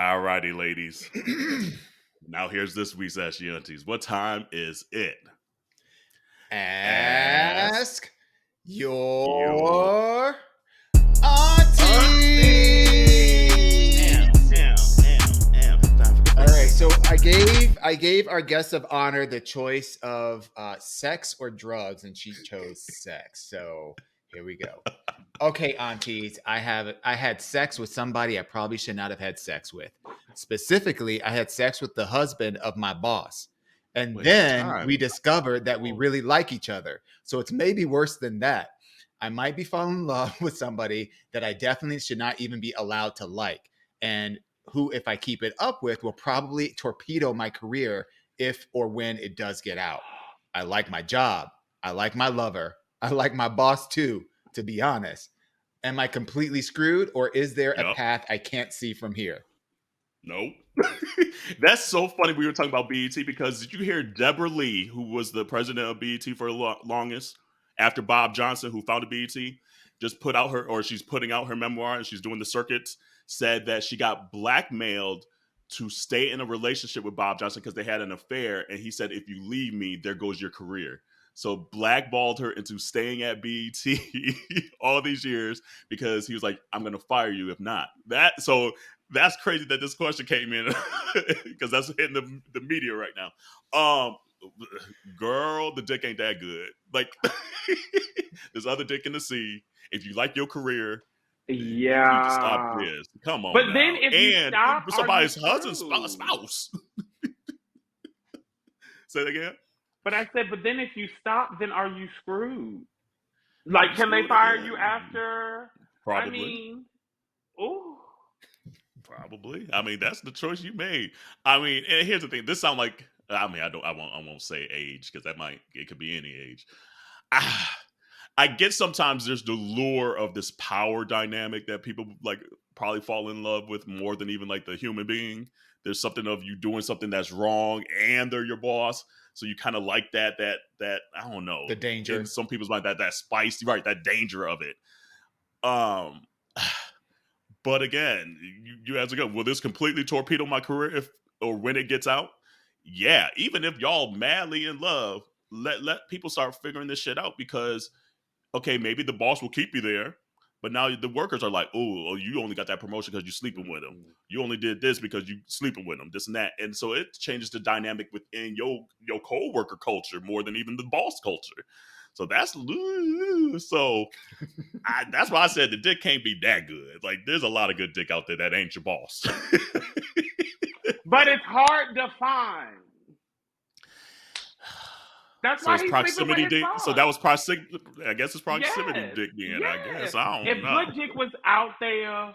All righty, ladies. Now here's this week's Ask Yo Aunteas. What time is it? Ask Your Your Aunteas. All right, so I gave our guest of honor the choice of sex or drugs, and she chose sex. So here we go. Okay, aunties, I had sex with somebody I probably should not have had sex with. Specifically, I had sex with the husband of my boss. And then we discovered that we really like each other. So it's maybe worse than that. I might be falling in love with somebody that I definitely should not even be allowed to like. And who, if I keep it up with, will probably torpedo my career if or when it does get out. I like my job. I like my lover. I like my boss too, to be honest. Am I completely screwed, or is there a path I can't see from here? Nope. That's so funny. We were talking about BET because did you hear Deborah Lee, who was the president of BET for the longest, after Bob Johnson, who founded BET, just put out she's putting out her memoir and she's doing the circuits, said that she got blackmailed to stay in a relationship with Bob Johnson because they had an affair. And he said, if you leave me, there goes your career. So blackballed her into staying at BET all these years because he was like, I'm going to fire you if not. That's crazy that this question came in because that's hitting the media right now. Girl, the dick ain't that good. Like, there's other dick in the sea. If you like your career, you need to stop this. Come on, but now. Then if you stop, somebody's husband's spouse. Say that again. But I said, but then if you stop, then are you screwed? Like, can they fire you after? Probably. I mean, ooh. Probably. I mean, that's the choice you made. I mean, and here's the thing. This sound like, I mean, I won't say age because it could be any age. I get sometimes there's the lure of this power dynamic that people like probably fall in love with more than even like the human being. There's something of you doing something that's wrong and they're your boss. So you kind of like that I don't know. The danger. In some people's mind, that spice, right? That danger of it. But again, you ask again, will this completely torpedo my career if or when it gets out? Yeah, even if y'all madly in love, let people start figuring this shit out because, okay, maybe the boss will keep you there, but now the workers are like, oh, you only got that promotion because you're sleeping with him. You only did this because you sleeping with him, this and that. And so it changes the dynamic within your co-worker culture more than even the boss culture. So that's that's why I said the dick can't be that good. Like, there's a lot of good dick out there that ain't your boss. But it's hard to find. That's why he's proximity dick. So that was proximity. I guess it's proximity dick then. Yes. I guess I don't know. If good dick was out there,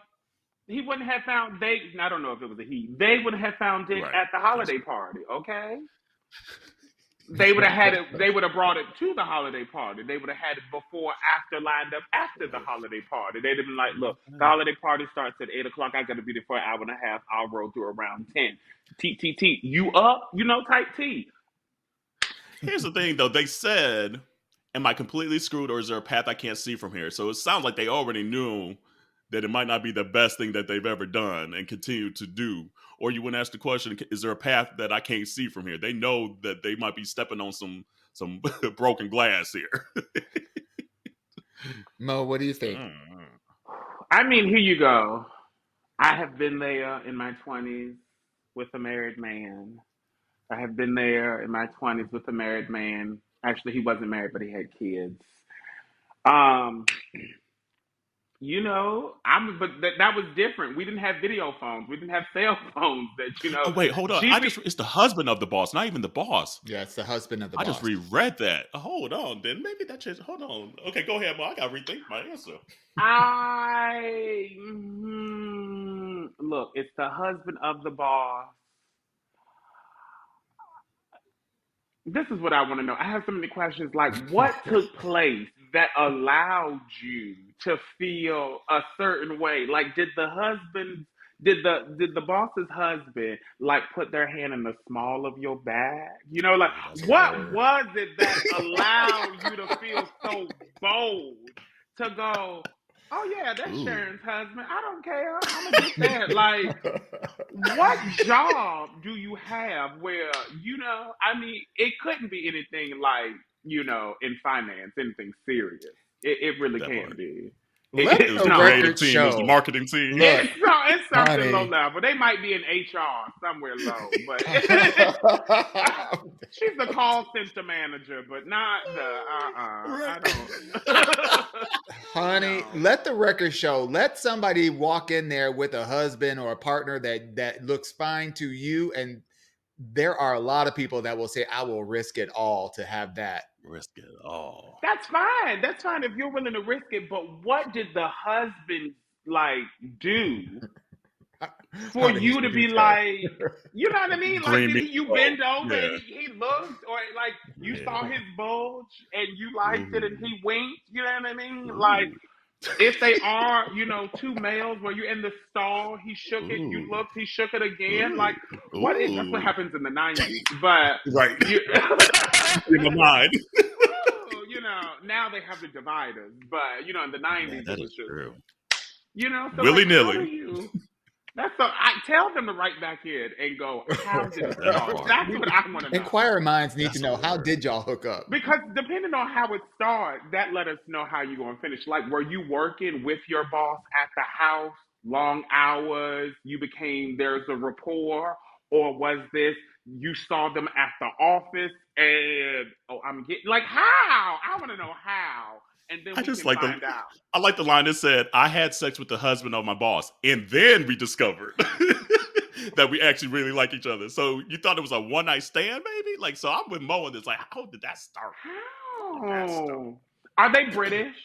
he wouldn't have found. I don't know if it was a he. They would have found dick at the holiday party. Okay. They would have had it. They would have brought it to the holiday party. They would have had it before, after, lined up after the holiday party. They'd have been like, "Look, the holiday party starts at 8:00. I got to be there for an hour and a half. I'll roll through around 10. T. You up? Type T." Here's the thing, though. They said, "Am I completely screwed, or is there a path I can't see from here?" So it sounds like they already knew that it might not be the best thing that they've ever done and continue to do. Or you wouldn't ask the question, is there a path that I can't see from here? They know that they might be stepping on some broken glass here. Mo, what do you think? I mean, here you go. I have been there in my 20s with a married man. I have been there in my 20s with a married man. Actually, he wasn't married, but he had kids. But that was different. We didn't have video phones. We didn't have cell phones. Oh, wait, hold on. It's the husband of the boss, not even the boss. Yeah, it's the husband of the boss. I just reread that. Hold on, then maybe that changed. Hold on. Okay, go ahead, Mo. I gotta rethink my answer. Look, it's the husband of the boss. This is what I want to know. I have so many questions. Like, what took place that allowed you to feel a certain way? Like, did the boss's husband like put their hand in the small of your bag? What was it that allowed you to feel so bold to go, oh yeah, that's Sharon's husband. I don't care. I'm gonna get that. Like, what job do you have where, I mean, it couldn't be anything like, in finance, anything serious. It really That can't part. be. Let It was the the No. creative record team. It was the show. marketing team. Look, It's something low honey. level. They might be in HR somewhere low, but she's the call center manager, but not the I don't. Honey, No. let the record show. Let somebody walk in there with a husband or a partner that looks fine to you, and there are a lot of people that will say, "I will risk it all to have that." Risk it all. That's fine. That's fine if you're willing to risk it. But what did the husband like do for How did he you to shoot be her? like, you know what I mean? Like, Green did bean. you bend over Yeah. and he looked, or like you saw Yeah. his bulge and you liked it and Ooh. he winked? You know what I mean? Like, Ooh. if they are, two males where you're in the stall, he shook it, you Ooh. looked, he shook it again. Ooh. Like, that's what Ooh. happens in the 90s. But Right. you. In my mind. Ooh, now they have the dividers, but in the Yeah, 90s it that was is just, true. so like, Willy how do nilly. you? That's so. I tell them to write back in and go, how did it That start? part. That's what I want to know. Inquirer minds need to That's a know, how word. did y'all hook up? Because depending on how it started, that let us know how you're going to finish. Like, were you working with your boss at the house, long hours, there's a rapport, or was this, you saw them at the office and, I'm getting, like, how? I want to know how. And then I we just can like find out. I like the line that said, "I had sex with the husband of my boss, and then we discovered that we actually really like each other." So you thought it was a one night stand, maybe? Like, so I'm with Mo on this. Like, how did that start? How did that start? How? Are they British?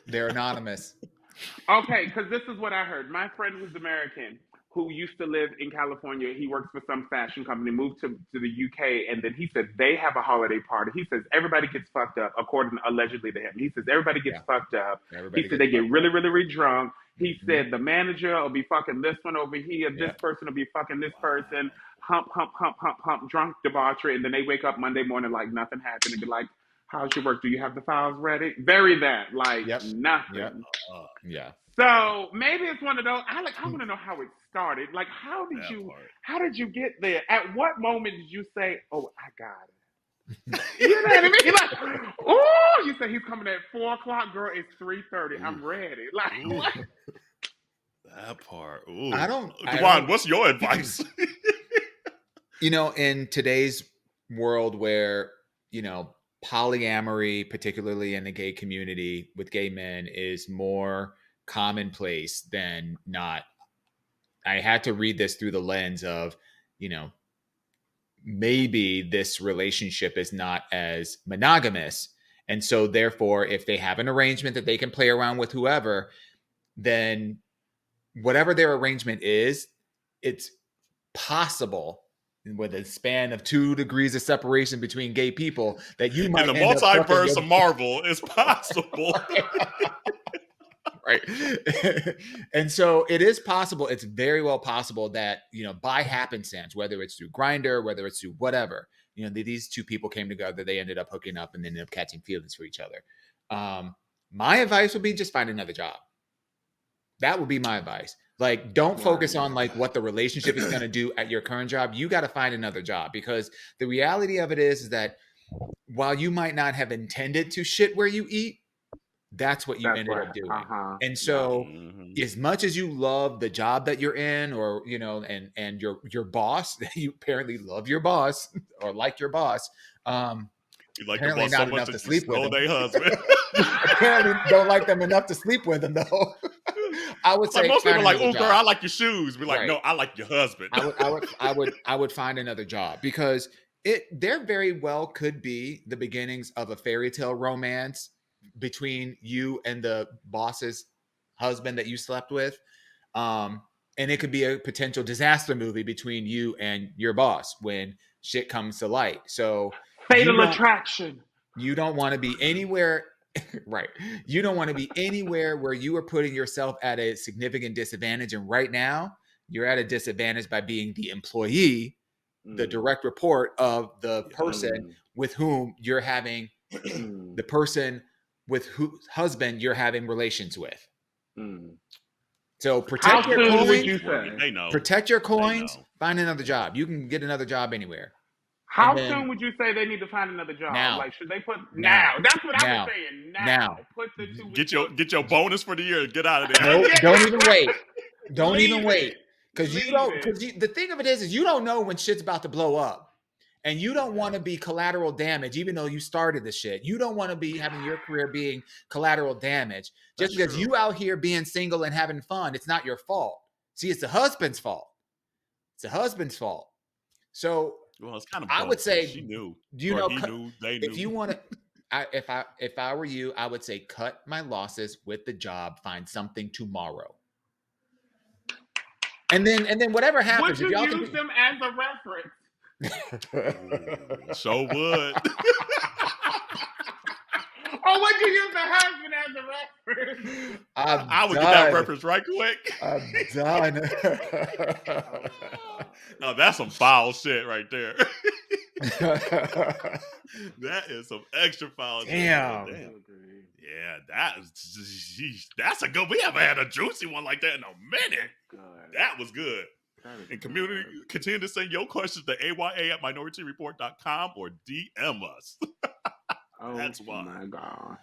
They're anonymous. Okay, because this is what I heard. My friend who's American, who used to live in California, he works for some fashion company, moved to the UK, and then he said they have a holiday party. He says everybody gets fucked up, according allegedly to him. He says everybody gets Yeah. fucked up. He Everybody said gets they get fucked really, up. really, really drunk. He Mhm. said the manager will be fucking this one over here, Yeah. this person will be fucking this Wow. person, hump, hump, hump, hump, hump, drunk debauchery, and then they wake up Monday morning like nothing happened and be like, how's your work? Do you have the files ready? Very that, like Yep. nothing. Yep. Uh, Yeah. So maybe it's one of those. I want to know how it started. Like, how that part. did you get there? At what moment did you say, "Oh, I got it"? You know what I mean? Like, oh, you say he's coming at 4 o'clock, girl. It's 3:30. Ooh. I'm ready. Like, Ooh. what? That part. Ooh. I don't. Dewan, what's your advice? In today's world where, polyamory, particularly in the gay community with gay men, is more commonplace than not. I had to read this through the lens of, maybe this relationship is not as monogamous. And so therefore, if they have an arrangement that they can play around with whoever, then whatever their arrangement is, it's possible with a span of 2 degrees of separation between gay people that you In might the end up fucking multiverse your of Marvel, it's possible. right. And so it is possible. It's very well possible that, by happenstance, whether it's through Grindr, whether it's through whatever, these two people came together, they ended up hooking up and ended up catching feelings for each other. My advice would be just find another job. That would be my advice. Like, don't focus on like what the relationship is going to do at your current job. You got to find another job, because the reality of it is that while you might not have intended to shit where you eat, that's what you ended up doing. And so as much as you love the job that you're in, or, and your boss, you apparently love your boss or like your boss. You like Apparently the boss not so much enough that to you sleep with stole them. their husband. Apparently don't like them enough to sleep with them, though. I would say like most people are like, another "Oh, girl, job. I like your shoes." We're like, Right. "No, I like your husband." I would find another job, because there very well could be the beginnings of a fairy tale romance between you and the boss's husband that you slept with. And it could be a potential disaster movie between you and your boss when shit comes to light. So Fatal attraction. You don't want to be anywhere. Right. You don't want to be anywhere where you are putting yourself at a significant disadvantage. And right now, you're at a disadvantage by being the employee, the direct report of the person with whom you're having, the person with whose husband you're having relations with. So How protect your soon would coins. you say? They know. Protect your They coins. know. Find another job. You can get another job anywhere. How then- soon would you say they need to find another job? Now. Like, should they put Now. now? That's what I Now. was saying. Now. Now. Put the 2 weeks. Get your bonus for the year. Get out of there. No, don't even wait. Don't Leave even wait. it. Because you Leave don't. it. Because the thing of it is you don't know when shit's about to blow up, and you don't want to be collateral damage, even though you started the shit. You don't want to be having your career being collateral damage just That's because true. you out here being single and having fun. It's not your fault. See, it's the husband's fault. It's the husband's fault. So Well, it's kind of. I would say, she knew. you Or know, he knew. They knew. if you want to, if I were you, I would say cut my losses with the job. Find something tomorrow. And then whatever happens, Would if you y'all use them as a reference? So would. Or would you use the husband as a reference? I would get that reference right quick. I'm done. No, that's some foul shit right there. That is some extra foul Damn. shit. Damn. Yeah, that's a good. We haven't had a juicy one like that in a minute. Good. That was good. And community, continue to send your questions to aya@minorityreport.com or DM us. Oh That's why. my God.